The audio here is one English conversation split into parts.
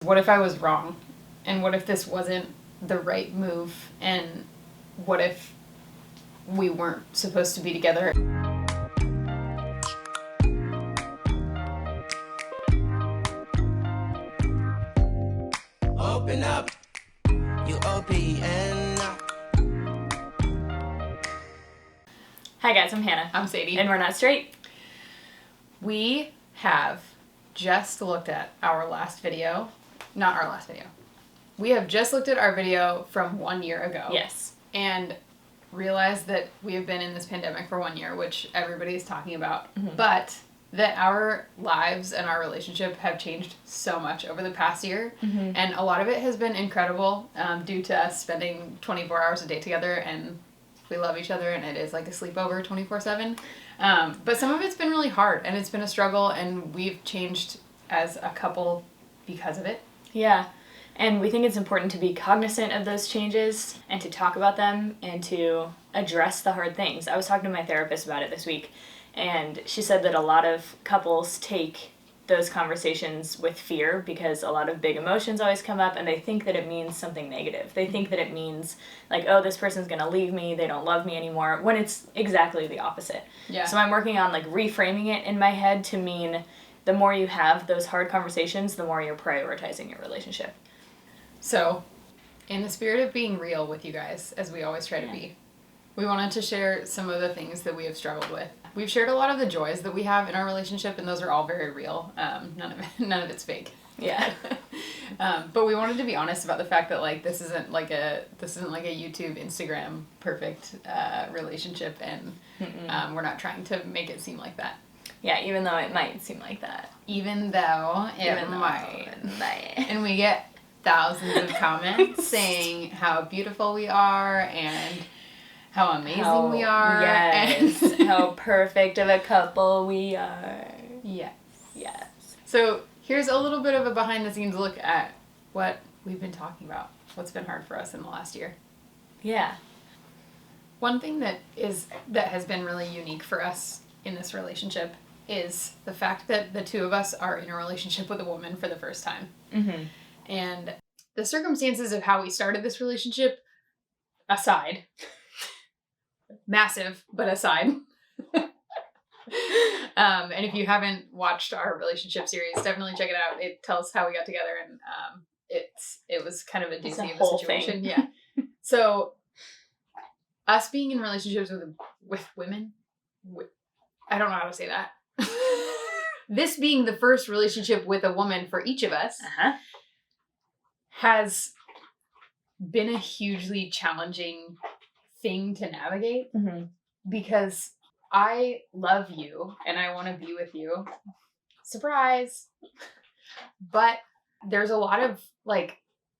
What if I was wrong? And what if this wasn't the right move? And what if we weren't supposed to be together? Open up, you open up. Hi guys, I'm Hannah. I'm Sadie. And we're not straight. We have just looked at our last video. Not our last video. We have just looked at our video from 1 year ago. Yes. And realized that we have been in this pandemic for 1 year, which everybody's talking about. Mm-hmm. But that our lives and our relationship have changed so much over the past year. Mm-hmm. And a lot of it has been incredible due to us spending 24 hours a day together, and we love each other, and it is like a sleepover 24/7. But some of it's been really hard, and it's been a struggle, and we've changed as a couple because of it. Yeah. And we think it's important to be cognizant of those changes and to talk about them and to address the hard things. I was talking to my therapist about it this week, and she said that a lot of couples take those conversations with fear because a lot of big emotions always come up, and they think that it means something negative. They think that it means like, oh, this person's gonna leave me, they don't love me anymore, when it's exactly the opposite. Yeah. So I'm working on like reframing it in my head to mean the more you have those hard conversations, the more you're prioritizing your relationship. So, in the spirit of being real with you guys, as we always try to be, we wanted to share some of the things that we have struggled with. We've shared a lot of the joys that we have in our relationship, and those are all very real. None of it's fake. Yeah. But we wanted to be honest about the fact that like this isn't like a YouTube, Instagram perfect relationship, and we're not trying to make it seem like that. Yeah, even though it might seem like that. Even though it might. And we get thousands of comments saying how beautiful we are and how amazing we are. Yes. And how perfect of a couple we are. Yes. Yes. So here's a little bit of a behind the scenes look at what we've been talking about. What's been hard for us in the last year. Yeah. One thing that has been really unique for us in this relationship is the fact that the two of us are in a relationship with a woman for the first time. Mm-hmm. And the circumstances of how we started this relationship aside, massive, but aside. And if you haven't watched our relationship series, definitely check it out. It tells how we got together, and it was kind of a doozy of a situation. Yeah. So us being in relationships with women, I don't know how to say that. This being the first relationship with a woman for each of us has been a hugely challenging thing to navigate, because I love you and I want to be with you. Surprise! But there's a lot of like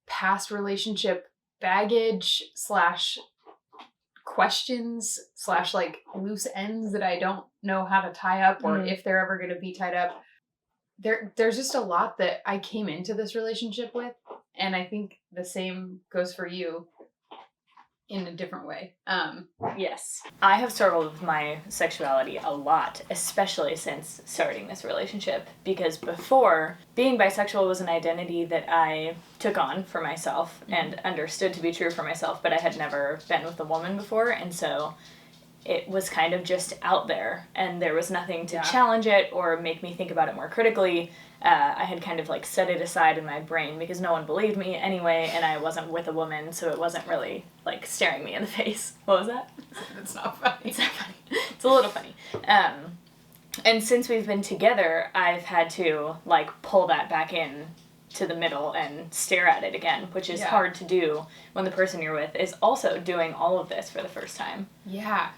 past relationship baggage / questions / like loose ends that I don't know how to tie up, or if they're ever going to be tied up. There's just a lot that I came into this relationship with, and I think the same goes for you in a different way. Yes. I have struggled with my sexuality a lot, especially since starting this relationship, because before, being bisexual was an identity that I took on for myself and understood to be true for myself, but I had never been with a woman before, and so it was kind of just out there, and there was nothing to challenge it or make me think about it more critically. I had kind of like set it aside in my brain because no one believed me anyway, and I wasn't with a woman, so it wasn't really like staring me in the face. What was that? It's not funny. It's not funny. It's a little funny. And since we've been together, I've had to like pull that back in to the middle and stare at it again, which is hard to do when the person you're with is also doing all of this for the first time. Yeah.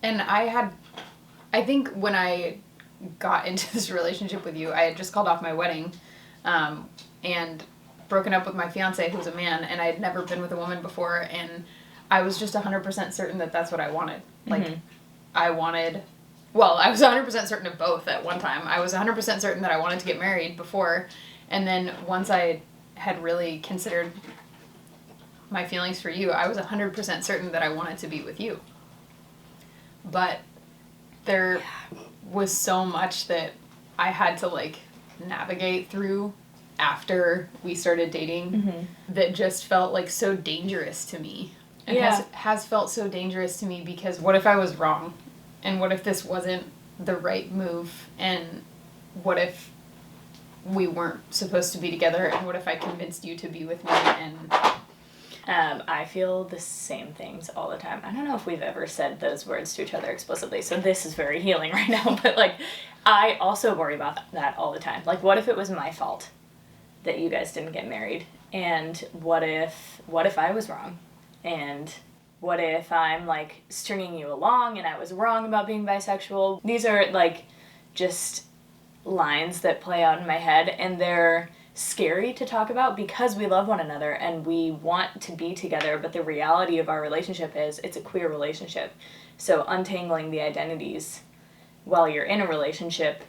And I think when I got into this relationship with you, I had just called off my wedding, and broken up with my fiance, who's a man, and I had never been with a woman before, and I was just 100% certain that that's what I wanted. Like, I was 100% certain of both at one time. I was 100% certain that I wanted to get married before, and then once I had really considered my feelings for you, I was 100% certain that I wanted to be with you. But there was so much that I had to like navigate through after we started dating that just felt like so dangerous to me. And has felt so dangerous to me because what if I was wrong? And what if this wasn't the right move? And what if we weren't supposed to be together? And what if I convinced you to be with me? And I feel the same things all the time. I don't know if we've ever said those words to each other explicitly, so this is very healing right now. But, like, I also worry about that all the time. Like, what if it was my fault that you guys didn't get married? And what if I was wrong? And what if I'm, like, stringing you along and I was wrong about being bisexual? These are, like, just lines that play out in my head, and they're scary to talk about because we love one another and we want to be together, but the reality of our relationship is it's a queer relationship. So untangling the identities while you're in a relationship,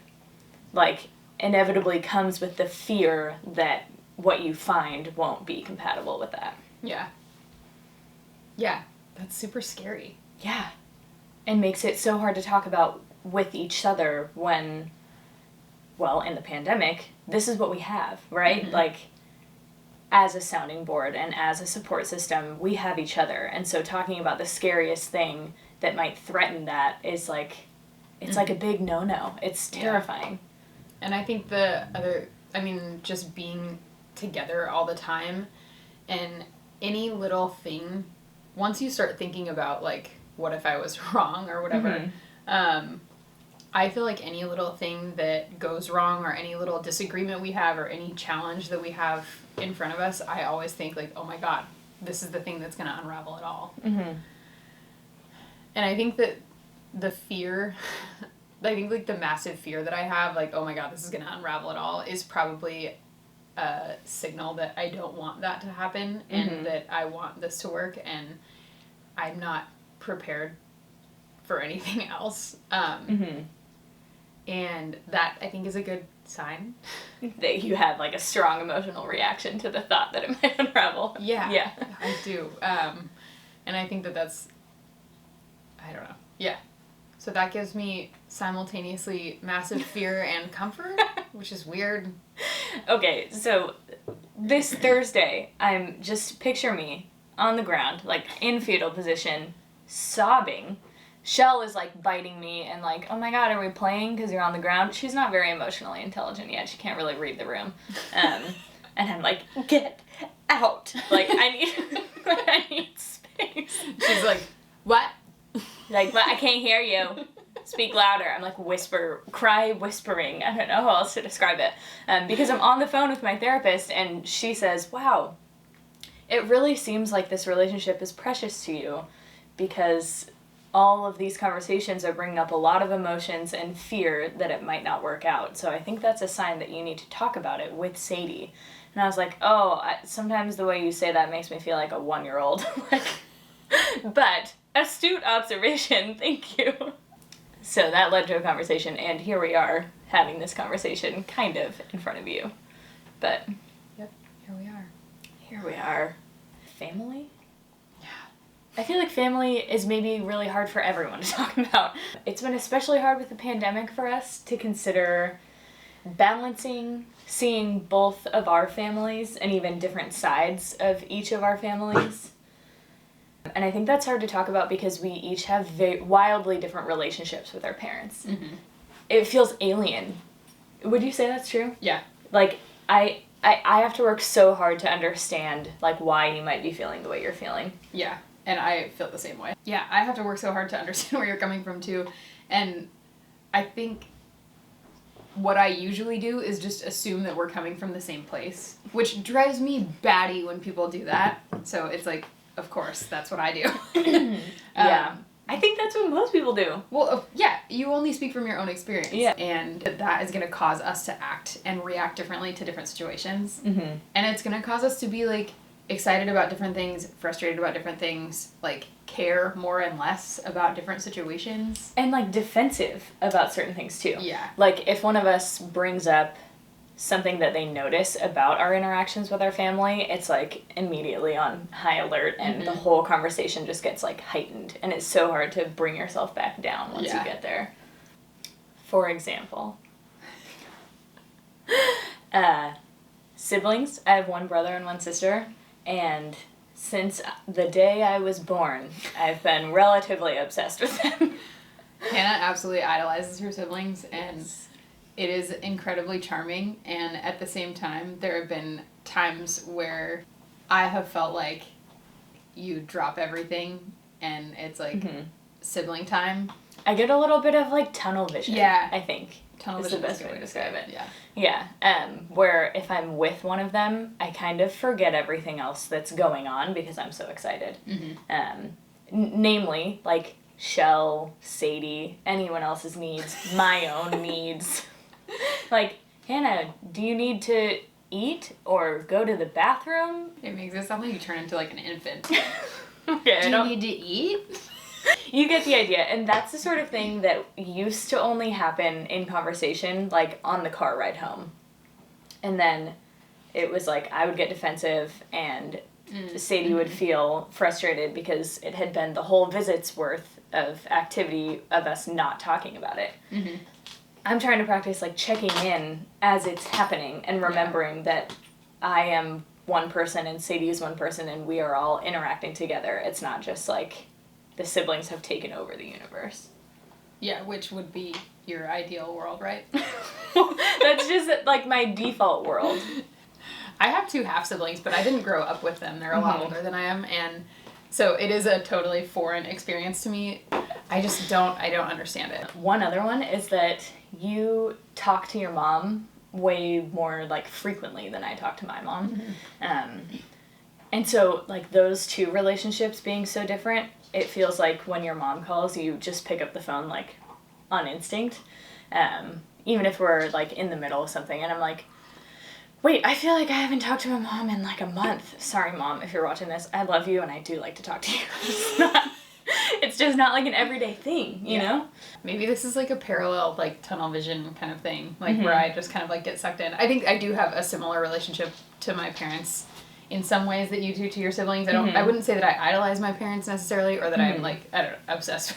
like, inevitably comes with the fear that what you find won't be compatible with that. Yeah. Yeah, that's super scary. Yeah. And makes it so hard to talk about with each other when, well, in the pandemic, this is what we have, right? Like, as a sounding board and as a support system, we have each other. And so talking about the scariest thing that might threaten that is, like, it's like a big no-no. It's terrifying. And I think just being together all the time and any little thing, once you start thinking about, like, what if I was wrong or whatever, I feel like any little thing that goes wrong or any little disagreement we have or any challenge that we have in front of us, I always think, like, oh my God, this is the thing that's going to unravel it all. And I think that the fear, like, the massive fear that I have, like, oh my God, this is going to unravel it all, is probably a signal that I don't want that to happen and that I want this to work, and I'm not prepared for anything else. And that, I think, is a good sign. That you have, like, a strong emotional reaction to the thought that it might unravel. Yeah. I do. And I think that that's, I don't know. Yeah. So that gives me simultaneously massive fear and comfort, which is weird. Okay, so this Thursday, picture me on the ground, like, in fetal position, sobbing. Shell is, like, biting me and, like, oh my God, are we playing because you're on the ground? She's not very emotionally intelligent yet. She can't really read the room. And I'm like, get out. Like, I need space. She's like, what? Like, but I can't hear you. Speak louder. I'm like cry whispering. I don't know how else to describe it. Because I'm on the phone with my therapist and she says, wow, it really seems like this relationship is precious to you because all of these conversations are bringing up a lot of emotions and fear that it might not work out. So I think that's a sign that you need to talk about it with Sadie. And I was like, sometimes the way you say that makes me feel like a 1-year-old. But astute observation, thank you. So that led to a conversation, and here we are having this conversation kind of in front of you. But yep, here we are. Here we are. Family? I feel like family is maybe really hard for everyone to talk about. It's been especially hard with the pandemic for us to consider balancing seeing both of our families and even different sides of each of our families. And I think that's hard to talk about because we each have wildly different relationships with our parents. It feels alien. Would you say that's true? Yeah. Like, I have to work so hard to understand, like, why you might be feeling the way you're feeling. Yeah. And I feel the same way. Yeah, I have to work so hard to understand where you're coming from, too. And I think what I usually do is just assume that we're coming from the same place, which drives me batty when people do that. So it's like, of course, that's what I do. Yeah. I think that's what most people do. Well, yeah, you only speak from your own experience. Yeah. And that is going to cause us to act and react differently to different situations. And it's going to cause us to be, like, excited about different things, frustrated about different things, like, care more and less about different situations. And, like, defensive about certain things, too. Yeah. Like, if one of us brings up something that they notice about our interactions with our family, it's, like, immediately on high alert, and the whole conversation just gets, like, heightened. And it's so hard to bring yourself back down once you get there. For example, siblings. I have one brother and one sister, and since the day I was born, I've been relatively obsessed with them. Hannah absolutely idolizes her siblings, and it is incredibly charming, and at the same time, there have been times where I have felt like you drop everything, and it's like sibling time. I get a little bit of, like, tunnel vision, I think. Tunnel is vision the is best a good way to describe it. Yeah. Yeah, where if I'm with one of them, I kind of forget everything else that's going on because I'm so excited. Namely, like, Shell, Sadie, anyone else's needs, my own needs. Like, Hannah, do you need to eat or go to the bathroom? It makes it sound like you turn into, like, an infant. Okay, do you need to eat? You get the idea, and that's the sort of thing that used to only happen in conversation, like, on the car ride home. And then it was like, I would get defensive, and Sadie would feel frustrated because it had been the whole visit's worth of activity of us not talking about it. I'm trying to practice, like, checking in as it's happening and remembering that I am one person and Sadie is one person and we are all interacting together. It's not just, like, the siblings have taken over the universe. Yeah, which would be your ideal world, right? That's just, like, my default world. I have 2 half-siblings, but I didn't grow up with them. They're a lot older than I am, and so it is a totally foreign experience to me. I don't understand it. One other one is that you talk to your mom way more, like, frequently than I talk to my mom. And so, like, those 2 relationships being so different, it feels like when your mom calls, you just pick up the phone, like, on instinct. Even if we're, like, in the middle of something, and I'm like, wait, I feel like I haven't talked to my mom in, like, a month. Sorry, Mom, if you're watching this. I love you, and I do like to talk to you. It's just not, like, an everyday thing, you know? Maybe this is, like, a parallel, like, tunnel vision kind of thing, like, where I just kind of, like, get sucked in. I think I do have a similar relationship to my parents in some ways that you do to your siblings. I wouldn't say that I idolize my parents necessarily, or that I'm, like, I don't know, obsessed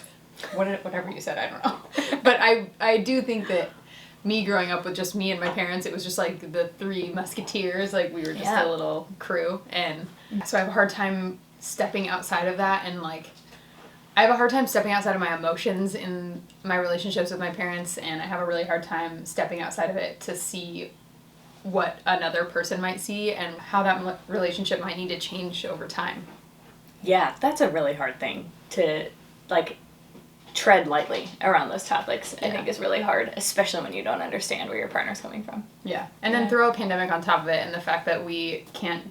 with whatever you said, I don't know. But I do think that me growing up with just me and my parents, it was just, like, the 3 musketeers, like, we were just a little crew, and so I have a hard time stepping outside of that, and, like, I have a hard time stepping outside of my emotions in my relationships with my parents, and I have a really hard time stepping outside of it to see what another person might see and how that relationship might need to change over time. Yeah, that's a really hard thing to, like, tread lightly around those topics. I think is really hard, especially when you don't understand where your partner's coming from. Yeah, and then throw a pandemic on top of it, and the fact that we can't,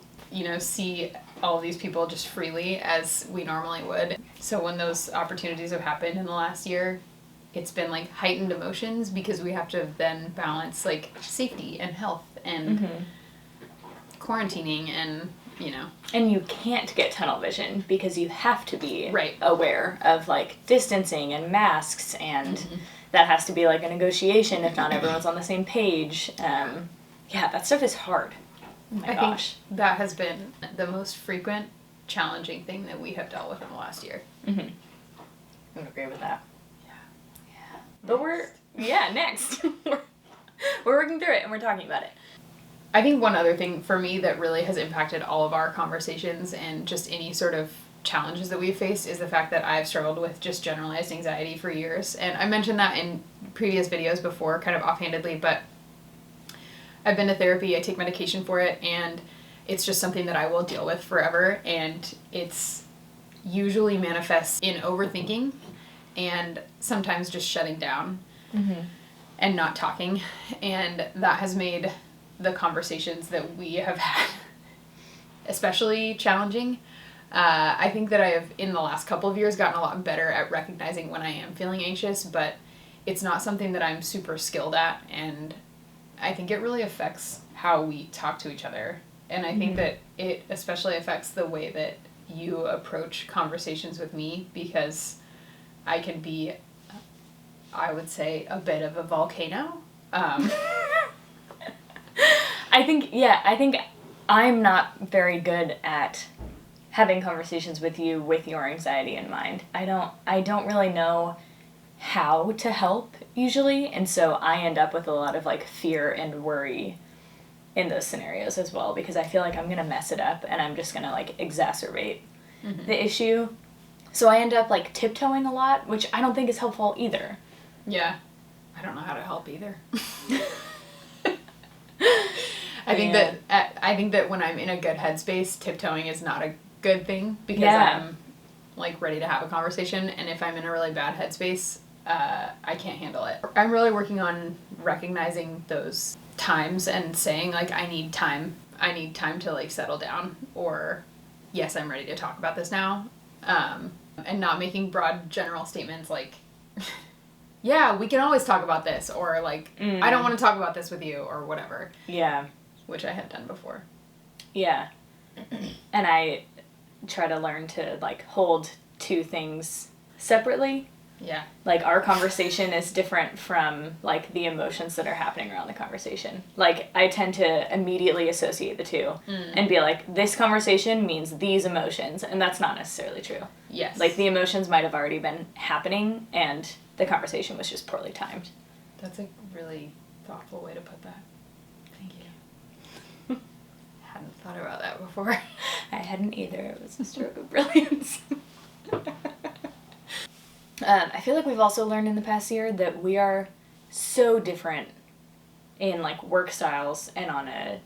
see all of these people just freely as we normally would. So when those opportunities have happened in the last year, it's been, like, heightened emotions because we have to then balance, like, safety and health and quarantining and, And you can't get tunnel vision because you have to be Right. aware of, like, distancing and masks, and that has to be, like, a negotiation if not everyone's on the same page. That stuff is hard. Oh my gosh. think that has been the most frequent, challenging thing that we have dealt with in the last year. I would agree with that. But next. we're working through it and we're talking about it. I think one other thing for me that really has impacted all of our conversations and just any sort of challenges that we've faced is the fact that I've struggled with just generalized anxiety for years. And I mentioned that in previous videos before, kind of offhandedly, but I've been to therapy, I take medication for it, and it's just something that I will deal with forever, and it's usually manifests in overthinking and sometimes just shutting down and not talking, and that has made the conversations that we have had especially challenging. I think that I have, in the last couple of years, gotten a lot better at recognizing when I am feeling anxious, but it's not something that I'm super skilled at, and I think it really affects how we talk to each other. And I think that it especially affects the way that you approach conversations with me, because I can be, I would say, a bit of a volcano. I think I'm not very good at having conversations with you with your anxiety in mind. I don't really know how to help usually, and so I end up with a lot of, like, fear and worry in those scenarios as well, because I feel like I'm going to mess it up and I'm just going to, like, exacerbate the issue. So I end up, like, tiptoeing a lot, which I don't think is helpful either. Yeah. I don't know how to help either. I think that when I'm in a good headspace, tiptoeing is not a good thing, because I'm, like, ready to have a conversation, and if I'm in a really bad headspace, I can't handle it. I'm really working on recognizing those times and saying, like, I need time to, like, settle down, or yes, I'm ready to talk about this now, and not making broad general statements like, yeah, we can always talk about this, or like, I don't want to talk about this with you, or whatever. Yeah. Which I have done before. Yeah. And I try to learn to, like, hold two things separately. Yeah. Like, our conversation is different from, like, the emotions that are happening around the conversation. Like, I tend to immediately associate the two and be like, this conversation means these emotions, and that's not necessarily true. Yes. Like, the emotions might have already been happening, and the conversation was just poorly timed. That's a really thoughtful way to put that. Thank you. Hadn't thought about that before. I hadn't either. It was a stroke of brilliance. I feel like we've also learned in the past year that we are so different in, like, work styles and on a,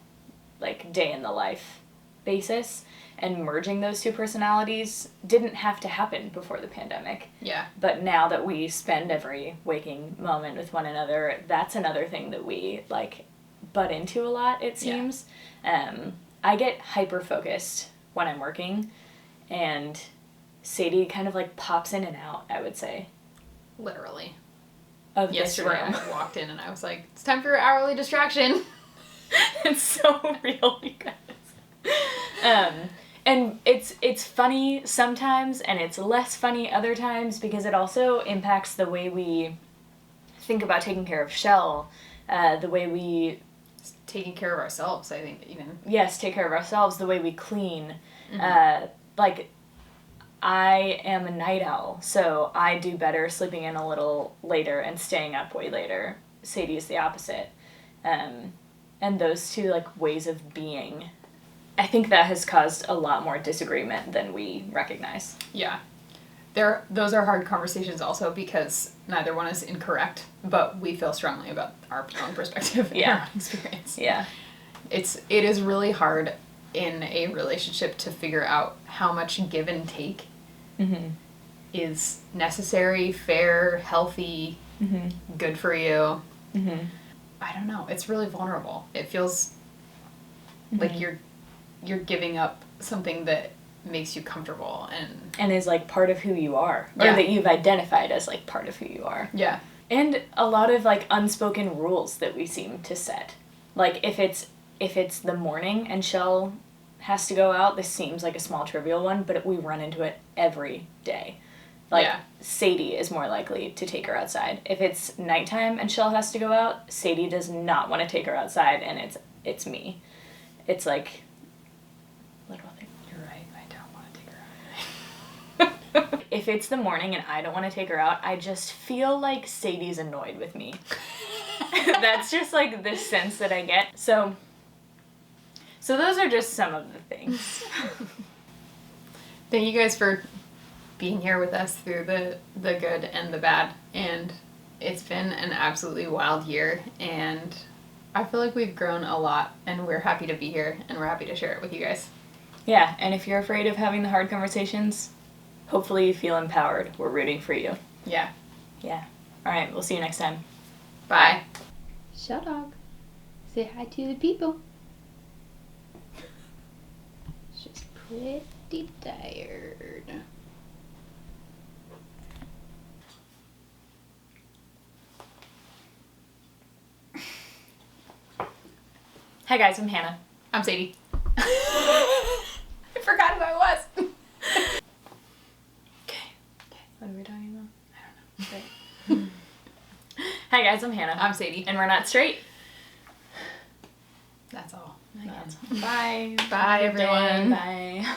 like, day in the life basis, and merging those two personalities didn't have to happen before the pandemic. Yeah. But now that we spend every waking moment with one another, that's another thing that we, like, butt into a lot, it seems. Yeah. I get hyper-focused when I'm working, and Sadie kind of, like, pops in and out, I would say. Literally. Of Yesterday this room. I walked in and I was like, it's time for your hourly distraction. It's so real, you guys. And it's funny sometimes, and it's less funny other times, because it also impacts the way we think about taking care of Shell, the way we... Taking care of ourselves, I think, even. Yes, take care of ourselves, the way we clean. Like, I am a night owl, so I do better sleeping in a little later and staying up way later. Sadie is the opposite. And those two, like, ways of being, I think that has caused a lot more disagreement than we recognize. Yeah. Those are hard conversations also, because neither one is incorrect, but we feel strongly about our own perspective and our own experience. Yeah. It is really hard in a relationship to figure out how much give and take is necessary, fair, healthy, good for you. I don't know. It's really vulnerable. It feels like you're giving up something that makes you comfortable and is, like, part of who you are, or that you've identified as, like, part of who you are. Yeah. And a lot of, like, unspoken rules that we seem to set. Like, if it's the morning and Shell has to go out, this seems like a small trivial one, but we run into it every day. Like, Sadie is more likely to take her outside. If it's nighttime and Shell has to go out, Sadie does not want to take her outside, and it's me. It's like little thing. You're right, I don't want to take her out. If it's the morning and I don't want to take her out, I just feel like Sadie's annoyed with me. That's just, like, the sense that I get. So those are just some of the things. Thank you guys for being here with us through the good and the bad. And it's been an absolutely wild year. And I feel like we've grown a lot. And we're happy to be here. And we're happy to share it with you guys. Yeah. And if you're afraid of having the hard conversations, hopefully you feel empowered. We're rooting for you. Yeah. Yeah. All right. We'll see you next time. Bye. Shut up. Say hi to the people. She's pretty tired. Hi guys, I'm Hannah. I'm Sadie. I forgot who I was. Okay. What are we talking about? I don't know. Okay. Hi guys, I'm Hannah. I'm Sadie. And we're not straight. That's all. Bye. Bye everyone. Bye.